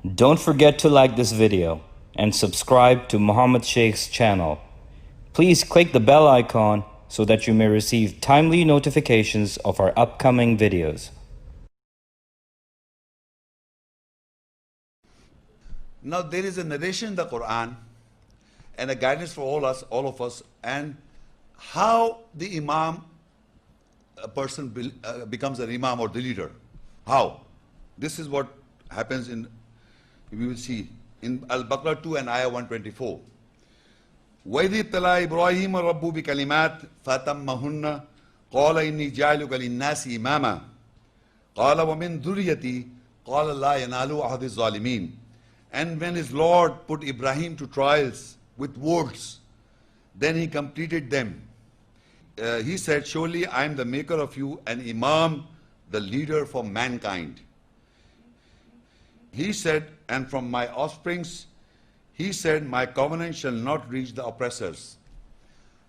Don't forget to like this video and subscribe to Muhammad Sheikh's channel. Please click the bell icon so that you may receive timely notifications of our upcoming videos. Now there is a narration in the Quran and a guidance for all of us, and how the Imam, a person becomes an Imam or the leader. How? This is what happens in, we will see in Al-Baqarah 2 and Ayah 124. وَإِذِ ابْتَلَىٰ إِبْرَاهِيمَ رَبُّهُ بِكَلِمَاتٍ فَأَتَمَّهُنَّ قَالَ إِنِّي جَاعِلُكَ لِلنَّاسِ إِمَامًا قَالَ وَمِنْ ذُرِّيَّتِي قَالَ لَا يَنَالُ عَهْدِ الظَّالِمِينَ. And when his Lord put Ibrahim to trials with words, then he completed them. He said, surely I am the maker of you an Imam, the leader for mankind. He said, and from my offsprings, he said, my covenant shall not reach the oppressors.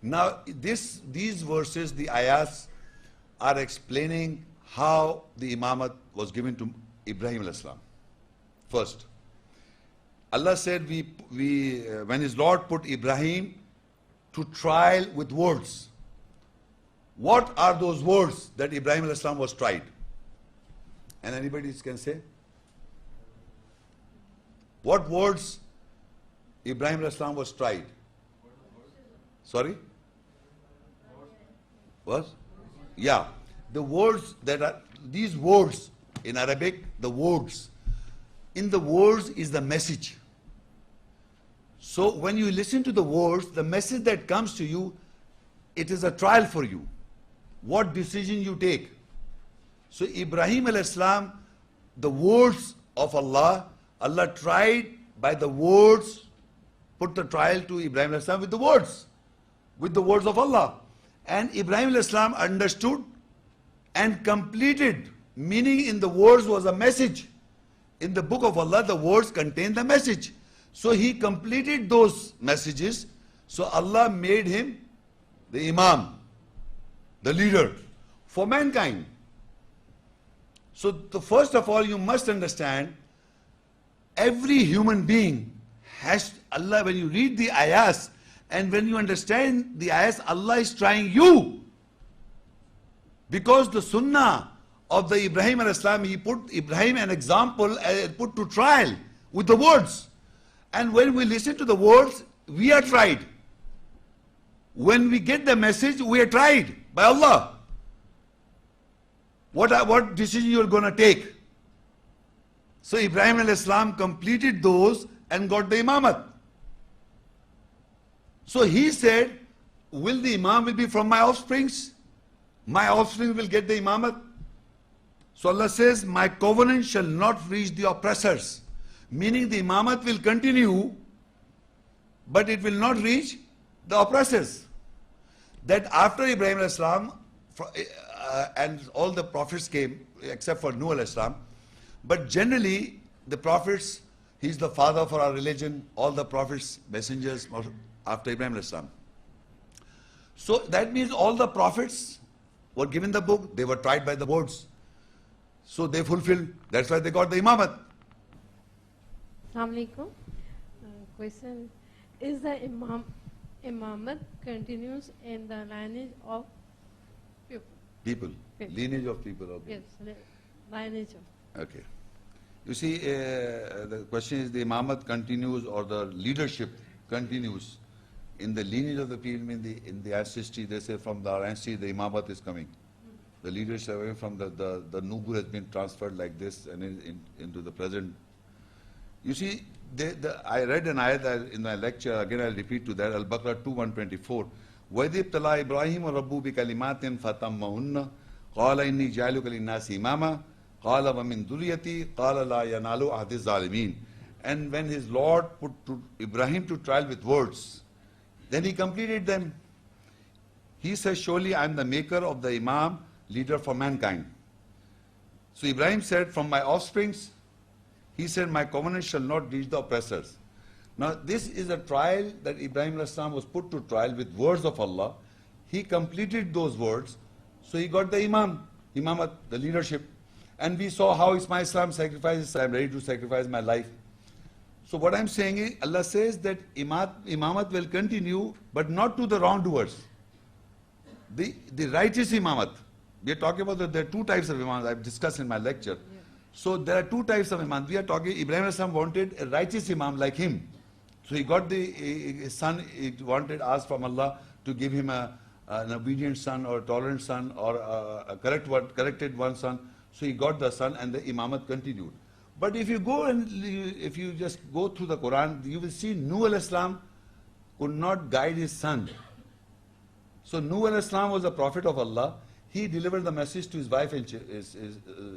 Now these verses, the ayahs, are explaining how the imamat was given to Ibrahim alayhi salam. First, Allah said, when his Lord put Ibrahim to trial with words. What are those words that Ibrahim alayhi salam was tried? And anybody can say? What words Ibrahim alayhi salam was tried? Sorry? What? Yeah. The words that are, these words in Arabic, the words. In the words is the message. So when you listen to the words, the message that comes to you, it is a trial for you. What decision you take. So Ibrahim alayhi salam, the words of Allah, Allah tried by the words, put the trial to Ibrahim alayhi salam with the words of Allah. And Ibrahim alayhi salam understood and completed, meaning in the words was a message. In the book of Allah, the words contain the message. So he completed those messages. So Allah made him the Imam, the leader for mankind. So first of all, you must understand, every human being has, Allah, when you read the ayahs and when you understand the ayahs, Allah is trying you. Because the sunnah of the Ibrahim alayhi salam, he put Ibrahim an example, put to trial with the words. And when we listen to the words, we are tried. When we get the message, we are tried by Allah. What decision you are going to take? So Ibrahim alayhi salam completed those and got the imamat. So he said, will the imam will be from my offsprings? My offspring will get the imamat. So Allah says, my covenant shall not reach the oppressors. Meaning the imamat will continue, but it will not reach the oppressors. That after Ibrahim alayhi salam, and all the prophets came, except for Nuh alayhi salam, but generally the prophets, he's the father for our religion, all the prophets, messengers after Ibrahim alayhi salam. So that means all the prophets were given the book, they were tried by the words. So they fulfilled, that's why they got the imamat. Assalamu alaikum. Question, is the imamat continues in the lineage of people? Lineage of people. Okay. Yes, lineage of. Okay. You see, the question is, the imamat continues or the leadership continues in the lineage of the people. In the ancestry, they say from our ancestry the imamat is coming. The leadership away from the nugur has been transferred like this and into the present. You see, I read an ayat in my lecture, again I'll repeat to that, Al-Baqarah 2, 124. وَإِذِ ابْتَلَىٰ إِبْرَاهِيمَ رَبُّهُ بِكَلِمَاتٍ فَأَتَمَّهُنَّ قَالَ إِنِّي جَاعِلُكَ لِلنَّاسِ إِمَامًا قَالَ وَمِنْ ذُرِّيَّتِي قَالَ لَا يَنَالُ عَهْدِ الظَّالِمِينَ. And when his Lord put Ibrahim to trial with words, then he completed them. He says, surely I am the maker of the Imam, leader for mankind. So Ibrahim said, from my offsprings, he said, my covenant shall not reach the oppressors. Now this is a trial that Ibrahim alayhi salam was put to trial with words of Allah. He completed those words, so he got the imamat, the leadership. And we saw how Ismail sacrifices, I am ready to sacrifice my life. So what I'm saying is, Allah says that imamat will continue, but not to the wrongdoers. The righteous imamat. We are talking about there are two types of imams I've discussed in my lecture. Yeah. So there are two types of imams. We are talking, Ibrahim Islam wanted a righteous imam like him. So he got his son, he wanted, asked from Allah to give him an obedient son or a tolerant son or a corrected one son. So he got the son and the imamat continued. But if you go and if you just go through the Quran, you will see Nuh al-Islam could not guide his son. So Nuh al-Islam was a prophet of Allah. He delivered the message to his wife and his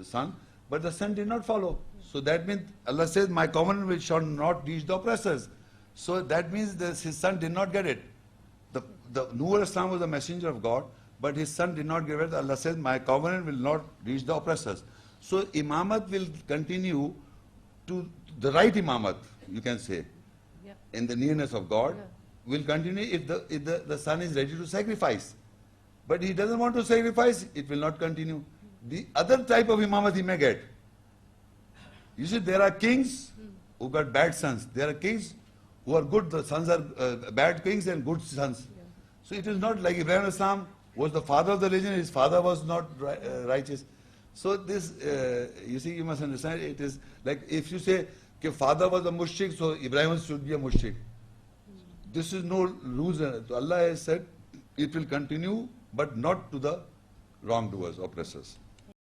son, but the son did not follow. So that means Allah says, my covenant shall not reach the oppressors. So that means that his son did not get it. The Nuh al-Islam was a messenger of God, but his son did not get it. Allah says, my covenant will not reach the oppressors. So imamat will continue to the right imamat, you can say, Yeah. in the nearness of God, Yeah. will continue if the son is ready to sacrifice. But he doesn't want to sacrifice, it will not continue. The other type of imamat he may get. You see, there are kings who got bad sons. There are kings who are good, the sons are bad kings and good sons. Yeah. So it is not like Ibrahim Islam was the father of the religion, his father was not righteous. So this, you see, you must understand, it is like if you say, okay, father was a mushrik, so Ibrahim should be a mushrik. This is no rules. Allah has said, it will continue, but not to the wrongdoers, oppressors.